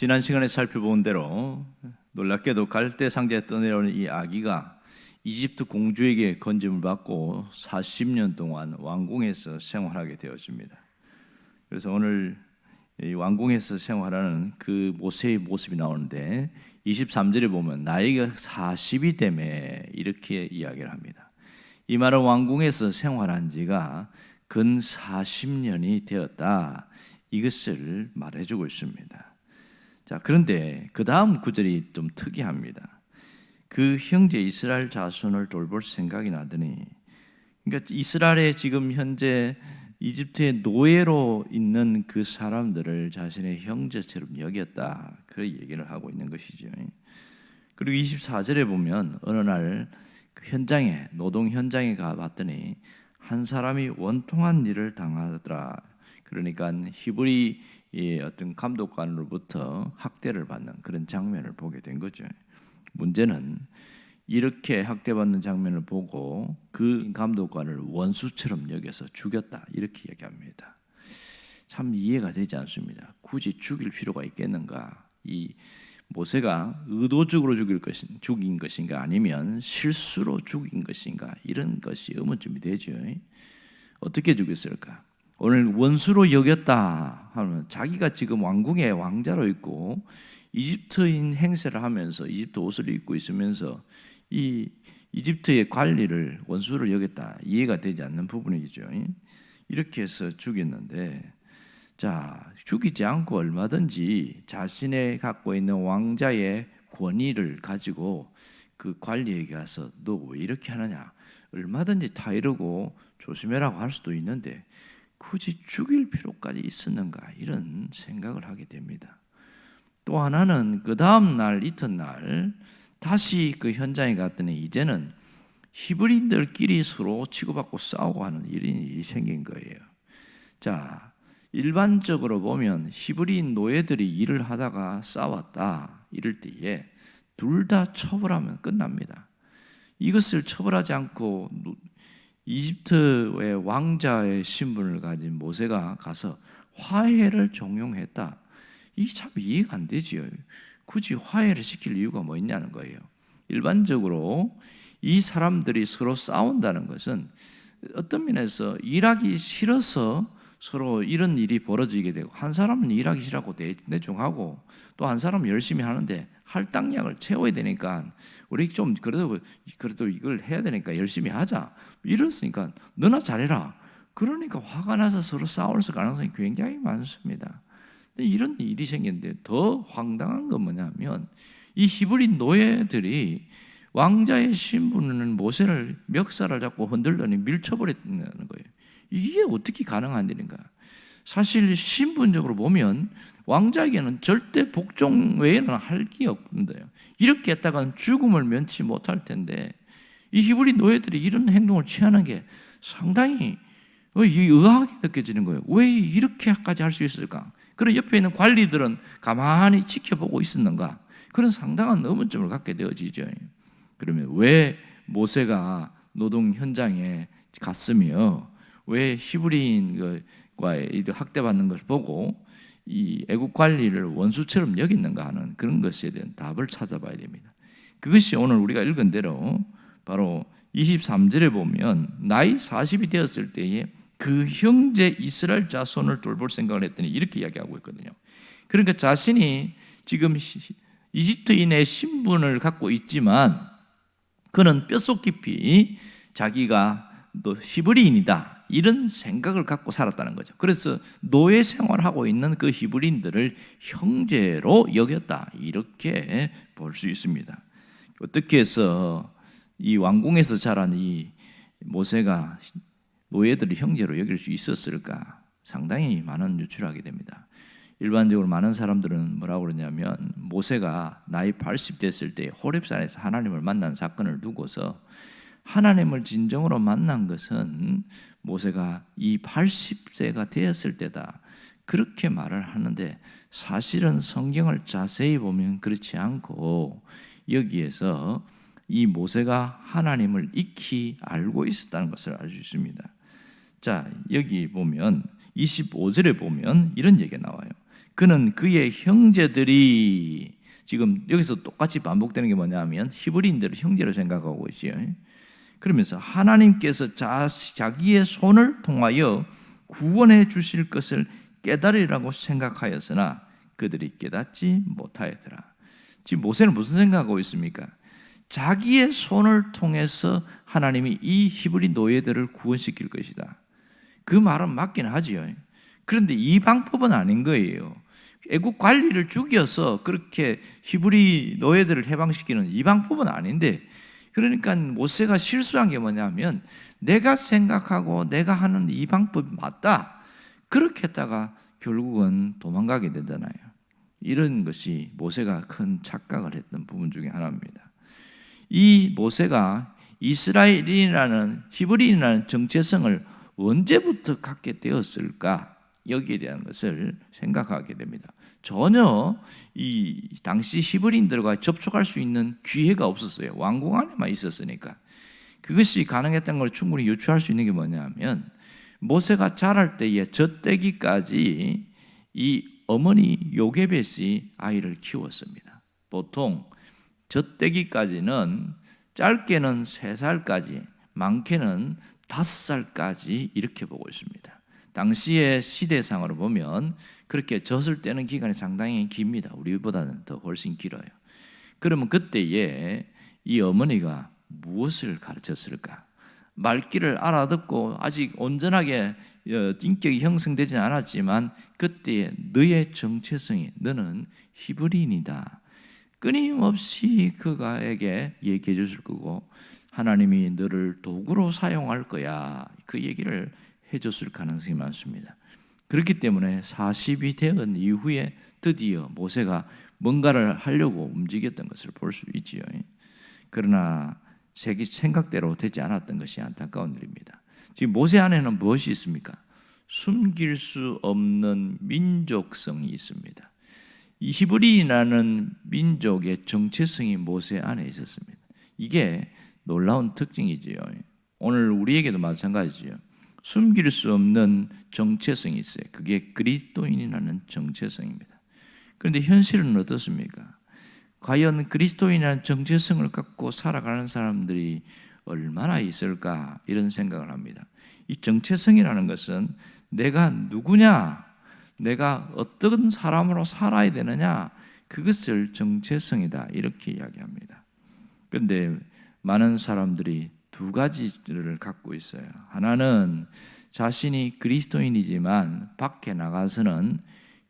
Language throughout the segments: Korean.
지난 시간에 살펴본 대로 놀랍게도 갈대 상자에 떠내려오는 이 아기가 이집트 공주에게 건짐을 받고 40년 동안 왕궁에서 생활하게 되어집니다. 그래서 오늘 이 왕궁에서 생활하는 그 모세의 모습이 나오는데 23절에 보면 나이가 40이 되매 이렇게 이야기를 합니다. 이 말은 왕궁에서 생활한 지가 근 40년이 되었다, 이것을 말해주고 있습니다. 자, 그런데 그 다음 구절이 좀 특이합니다. 그 형제 이스라엘 자손을 돌볼 생각이 나더니, 그러니까 이스라엘에 지금 현재 이집트의 노예로 있는 그 사람들을 자신의 형제처럼 여겼다, 그 얘기를 하고 있는 것이죠. 그리고 24절에 보면 어느 날 그 현장에, 노동 현장에 가봤더니 한 사람이 원통한 일을 당하더라. 그러니까 히브리 어떤 감독관으로부터 학대를 받는 그런 장면을 보게 된 거죠. 문제는 이렇게 학대받는 장면을 보고 그 감독관을 원수처럼 여겨서 죽였다, 이렇게 얘기합니다. 참 이해가 되지 않습니다. 굳이 죽일 필요가 있겠는가? 이 모세가 의도적으로 죽인 것인가, 아니면 실수로 죽인 것인가, 이런 것이 의문점이 되죠. 어떻게 죽였을까? 오늘 원수로 여겼다 하면 자기가 지금 왕궁의 왕자로 있고 이집트인 행세를 하면서 이집트 옷을 입고 있으면서 이 이집트의 관리를 원수로 여겼다, 이해가 되지 않는 부분이죠. 이렇게 해서 죽였는데, 자, 죽이지 않고 얼마든지 자신의 갖고 있는 왕자의 권위를 가지고 그 관리에게 가서 너 왜 이렇게 하느냐, 얼마든지 다 이러고 조심해라고 할 수도 있는데 굳이 죽일 필요까지 있었는가, 이런 생각을 하게 됩니다. 또 하나는 그 다음 날 이튿날 다시 그 현장에 갔더니 이제는 히브리인들끼리 서로 치고받고 싸우고 하는 일이 생긴 거예요. 자, 일반적으로 보면 히브리인 노예들이 일을 하다가 싸웠다, 이럴 때에 둘 다 처벌하면 끝납니다. 이것을 처벌하지 않고 이집트의 왕자의 신분을 가진 모세가 가서 화해를 종용했다. 이게 참 이해가 안 되지요. 굳이 화해를 시킬 이유가 뭐 있냐는 거예요. 일반적으로 이 사람들이 서로 싸운다는 것은 어떤 면에서 일하기 싫어서 서로 이런 일이 벌어지게 되고, 한 사람은 일하기 싫어하고 내중하고 또 한 사람은 열심히 하는데 할당량을 채워야 되니까 우리 좀 그래도 이걸 해야 되니까 열심히 하자, 이랬으니까 너나 잘해라. 그러니까 화가 나서 서로 싸울 가능성이 굉장히 많습니다. 이런 일이 생겼는데 더 황당한 건 뭐냐면 이 히브리 노예들이 왕자의 신분은 모세를 멱살을 잡고 흔들더니 밀쳐버렸다는 거예요. 이게 어떻게 가능한 일인가? 사실 신분적으로 보면 왕자에게는 절대 복종 외에는 할 게 없는데요. 이렇게 했다가는 죽음을 면치 못할 텐데 이 히브리 노예들이 이런 행동을 취하는 게 상당히 의아하게 느껴지는 거예요. 왜 이렇게까지 할 수 있을까? 그런 옆에 있는 관리들은 가만히 지켜보고 있었는가? 그런 상당한 의문점을 갖게 되어지죠. 그러면 왜 모세가 노동 현장에 갔으며 왜 히브리인과의 학대받는 것을 보고 이 애국 관리를 원수처럼 여겼는가 하는 그런 것에 대한 답을 찾아봐야 됩니다. 그것이 오늘 우리가 읽은 대로 바로 23절에 보면 나이 40이 되었을 때에 그 형제 이스라엘 자손을 돌볼 생각을 했더니 이렇게 이야기하고 있거든요. 그러니까 자신이 지금 이집트인의 신분을 갖고 있지만 그는 뼛속 깊이 자기가 또 히브리인이다, 이런 생각을 갖고 살았다는 거죠. 그래서 노예 생활하고 있는 그 히브리인들을 형제로 여겼다, 이렇게 볼 수 있습니다. 어떻게 해서 이 왕궁에서 자란 이 모세가 노예들을 형제로 여길 수 있었을까? 상당히 많은 유추를 하게 됩니다. 일반적으로 많은 사람들은 뭐라고 그러냐면 모세가 나이 80 됐을 때 호렙산에서 하나님을 만난 사건을 두고서 하나님을 진정으로 만난 것은 모세가 이 80세가 되었을 때다, 그렇게 말을 하는데 사실은 성경을 자세히 보면 그렇지 않고 여기에서 이 모세가 하나님을 익히 알고 있었다는 것을 알 수 있습니다. 자, 여기 보면 25절에 보면 이런 얘기가 나와요. 그는 그의 형제들이, 지금 여기서 똑같이 반복되는 게 뭐냐면 히브리인들을 형제로 생각하고 있어요. 그러면서 하나님께서 자기의 손을 통하여 구원해 주실 것을 깨달으리라고 생각하였으나 그들이 깨닫지 못하였더라. 지금 모세는 무슨 생각하고 있습니까? 자기의 손을 통해서 하나님이 이 히브리 노예들을 구원시킬 것이다. 그 말은 맞긴 하지요. 그런데 이 방법은 아닌 거예요. 애국 관리를 죽여서 그렇게 히브리 노예들을 해방시키는 이 방법은 아닌데, 그러니까 모세가 실수한 게 뭐냐면 내가 생각하고 내가 하는 이 방법이 맞다, 그렇게 했다가 결국은 도망가게 되잖아요. 이런 것이 모세가 큰 착각을 했던 부분 중에 하나입니다. 이 모세가 이스라엘이라는 히브리인이라는 정체성을 언제부터 갖게 되었을까, 여기에 대한 것을 생각하게 됩니다. 전혀 이 당시 히브리인들과 접촉할 수 있는 기회가 없었어요. 왕궁 안에만 있었으니까. 그것이 가능했던 걸 충분히 유추할 수 있는 게 뭐냐면, 모세가 자랄 때에 젖대기까지 이 어머니 요게벳이 아이를 키웠습니다. 보통 젖대기까지는 짧게는 3살까지, 많게는 5살까지 이렇게 보고 있습니다. 당시의 시대상으로 보면 그렇게 젖을 떼는 기간이 상당히 깁니다. 우리보다는 더 훨씬 길어요. 그러면 그때에 이 어머니가 무엇을 가르쳤을까? 말귀를 알아듣고 아직 온전하게 인격이 형성되지 않았지만 그때에 너의 정체성이, 너는 히브리인이다, 끊임없이 그가에게 얘기해 줬을 거고, 하나님이 너를 도구로 사용할 거야, 그 얘기를 해줬을 가능성이 많습니다. 그렇기 때문에 40이 되은 이후에 드디어 모세가 뭔가를 하려고 움직였던 것을 볼 수 있지요. 그러나 자기 생각대로 되지 않았던 것이 안타까운 일입니다. 지금 모세 안에는 무엇이 있습니까? 숨길 수 없는 민족성이 있습니다. 이 히브리인이라는 민족의 정체성이 모세 안에 있었습니다. 이게 놀라운 특징이지요. 오늘 우리에게도 마찬가지지요. 숨길 수 없는 정체성이 있어요. 그게 그리스도인이라는 정체성입니다. 그런데 현실은 어떻습니까? 과연 그리스도인이라는 정체성을 갖고 살아가는 사람들이 얼마나 있을까, 이런 생각을 합니다. 이 정체성이라는 것은 내가 누구냐, 내가 어떤 사람으로 살아야 되느냐, 그것을 정체성이다, 이렇게 이야기합니다. 그런데 많은 사람들이 두 가지를 갖고 있어요. 하나는 자신이 그리스도인이지만 밖에 나가서는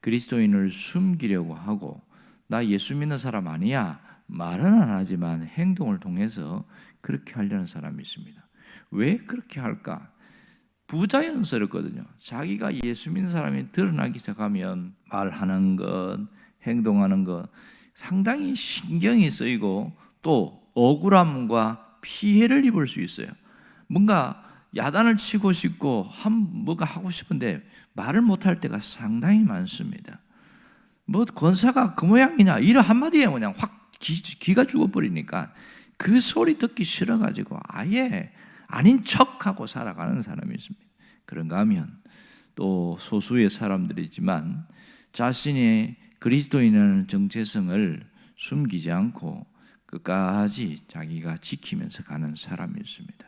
그리스도인을 숨기려고 하고, 나 예수 믿는 사람 아니야 말은 안 하지만 행동을 통해서 그렇게 하려는 사람이 있습니다. 왜 그렇게 할까? 부자연스럽거든요. 자기가 예수 믿는 사람이 드러나기 시작하면 말하는 것, 행동하는 것 상당히 신경이 쓰이고 또 억울함과 피해를 입을 수 있어요. 뭔가 야단을 치고 싶고 뭐가 하고 싶은데 말을 못할 때가 상당히 많습니다. 뭐 권사가 그 모양이냐 이런 한마디에 그냥 확 기가 죽어버리니까 그 소리 듣기 싫어가지고 아예 아닌 척하고 살아가는 사람이 있습니다. 그런가 하면 또 소수의 사람들이지만 자신의 그리스도인이라는 정체성을 숨기지 않고 끝까지 자기가 지키면서 가는 사람이 있습니다.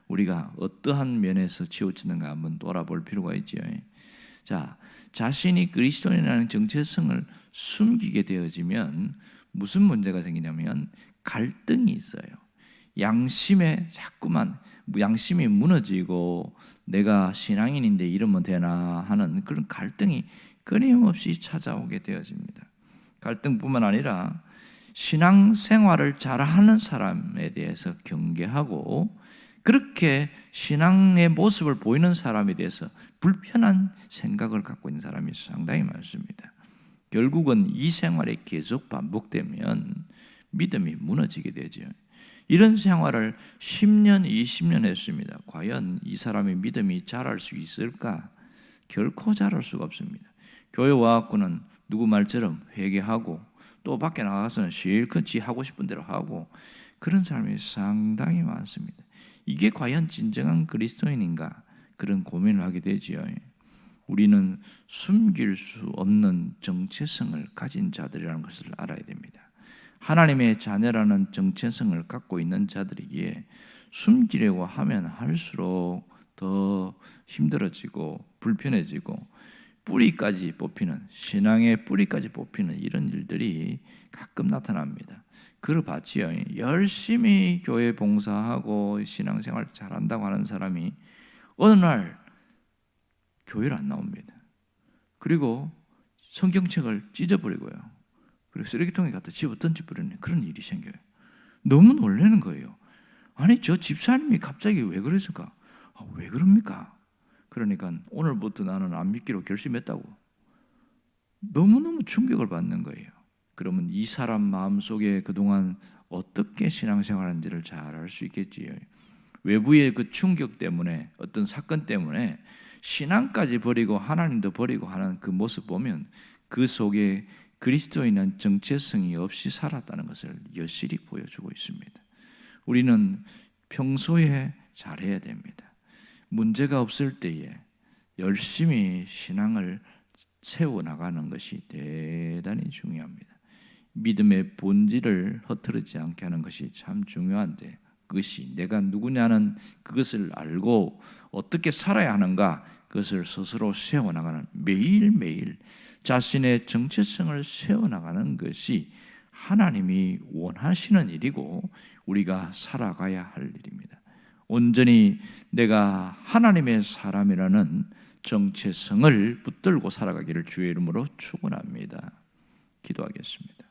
우리가 어떠한 면에서 치우치는가 한번 돌아볼 필요가 있지요. 자, 자신이 그리스도인이라는 정체성을 숨기게 되어지면 무슨 문제가 생기냐면 갈등이 있어요. 양심에 자꾸만 양심이 무너지고 내가 신앙인인데 이러면 되나 하는 그런 갈등이 끊임없이 찾아오게 되어집니다. 갈등뿐만 아니라 신앙생활을 잘하는 사람에 대해서 경계하고 그렇게 신앙의 모습을 보이는 사람에 대해서 불편한 생각을 갖고 있는 사람이 상당히 많습니다. 결국은 이 생활이 계속 반복되면 믿음이 무너지게 되죠. 이런 생활을 10년, 20년 했습니다. 과연 이 사람의 믿음이 자랄 수 있을까? 결코 자랄 수가 없습니다. 교회 와갖고는 누구 말처럼 회개하고 또 밖에 나가서는 실컷 지 하고 싶은 대로 하고 그런 사람이 상당히 많습니다. 이게 과연 진정한 그리스도인인가? 그런 고민을 하게 되지요. 우리는 숨길 수 없는 정체성을 가진 자들이라는 것을 알아야 됩니다. 하나님의 자녀라는 정체성을 갖고 있는 자들이기에 숨기려고 하면 할수록 더 힘들어지고 불편해지고 뿌리까지 뽑히는, 신앙의 뿌리까지 뽑히는 이런 일들이 가끔 나타납니다. 그러봤지요. 열심히 교회 봉사하고 신앙생활 잘한다고 하는 사람이 어느 날 교회를 안 나옵니다. 그리고 성경책을 찢어버리고요. 그리고 쓰레기통에 갖다 집어 던져버리는 그런 일이 생겨요. 너무 놀라는 거예요. 아니 저 집사님이 갑자기 왜 그랬을까? 왜 그럽니까? 그러니까 오늘부터 나는 안 믿기로 결심했다고. 너무너무 충격을 받는 거예요. 그러면 이 사람 마음속에 그동안 어떻게 신앙생활하는지를 잘 알 수 있겠지요. 외부의 그 충격 때문에, 어떤 사건 때문에 신앙까지 버리고 하나님도 버리고 하는 그 모습 보면 그 속에 그리스도인은 정체성이 없이 살았다는 것을 여실히 보여주고 있습니다. 우리는 평소에 잘해야 됩니다. 문제가 없을 때에 열심히 신앙을 세워나가는 것이 대단히 중요합니다. 믿음의 본질을 흐트러지지 않게 하는 것이 참 중요한데, 그것이 내가 누구냐는 그것을 알고 어떻게 살아야 하는가, 그것을 스스로 세워나가는, 매일매일 자신의 정체성을 세워나가는 것이 하나님이 원하시는 일이고 우리가 살아가야 할 일입니다. 온전히 내가 하나님의 사람이라는 정체성을 붙들고 살아가기를 주의 이름으로 축원합니다. 기도하겠습니다.